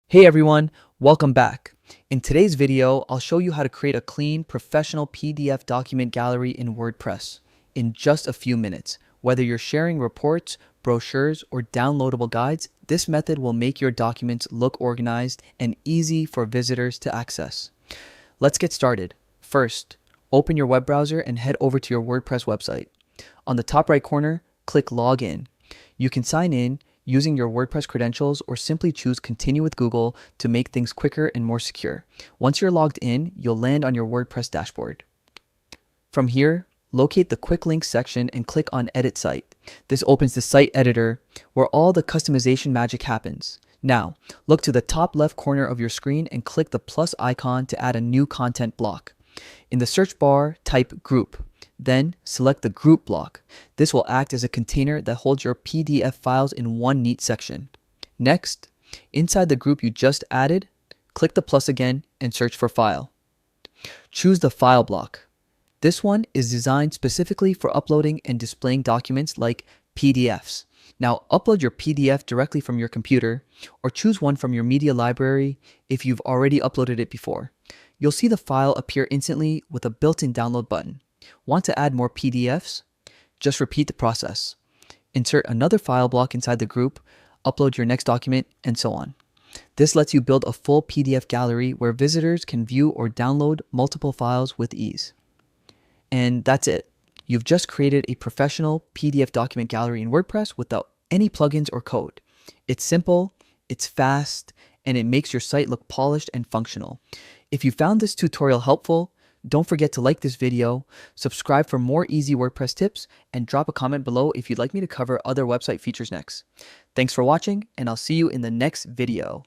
Hey everyone, welcome back. In today's video, I'll show you how to create a clean, professional PDF document gallery in WordPress in just a few minutes. Whether you're sharing reports, brochures, or downloadable guides, this method will make your documents look organized and easy for visitors to access. Let's get started. First, open your web browser and head over to your WordPress website. On the top right corner, click Login. You can sign in using your WordPress credentials or simply choose Continue with Google to make things quicker and more secure. Once you're logged in, you'll land on your WordPress dashboard. From here, locate the Quick Links section and click on Edit Site. This opens the site editor where all the customization magic happens. Now, look to the top left corner of your screen and click the plus icon to add a new content block. In the search bar, type Group. Then select the Group block. This will act as a container that holds your PDF files in one neat section. Next, inside the group you just added, click the plus again and search for File. Choose the File block. This one is designed specifically for uploading and displaying documents like PDFs. Now upload your PDF directly from your computer or choose one from your media library if you've already uploaded it before. You'll see the file appear instantly with a built-in download button. Want to add more PDFs? Just repeat the process. Insert another file block inside the group, upload your next document, and so on. This lets you build a full PDF gallery where visitors can view or download multiple files with ease. And that's it. You've just created a professional PDF document gallery in WordPress without any plugins or code. It's simple, it's fast, and it makes your site look polished and functional. If you found this tutorial helpful, don't forget to like this video, subscribe for more easy WordPress tips, and drop a comment below if you'd like me to cover other website features next. Thanks for watching, and I'll see you in the next video.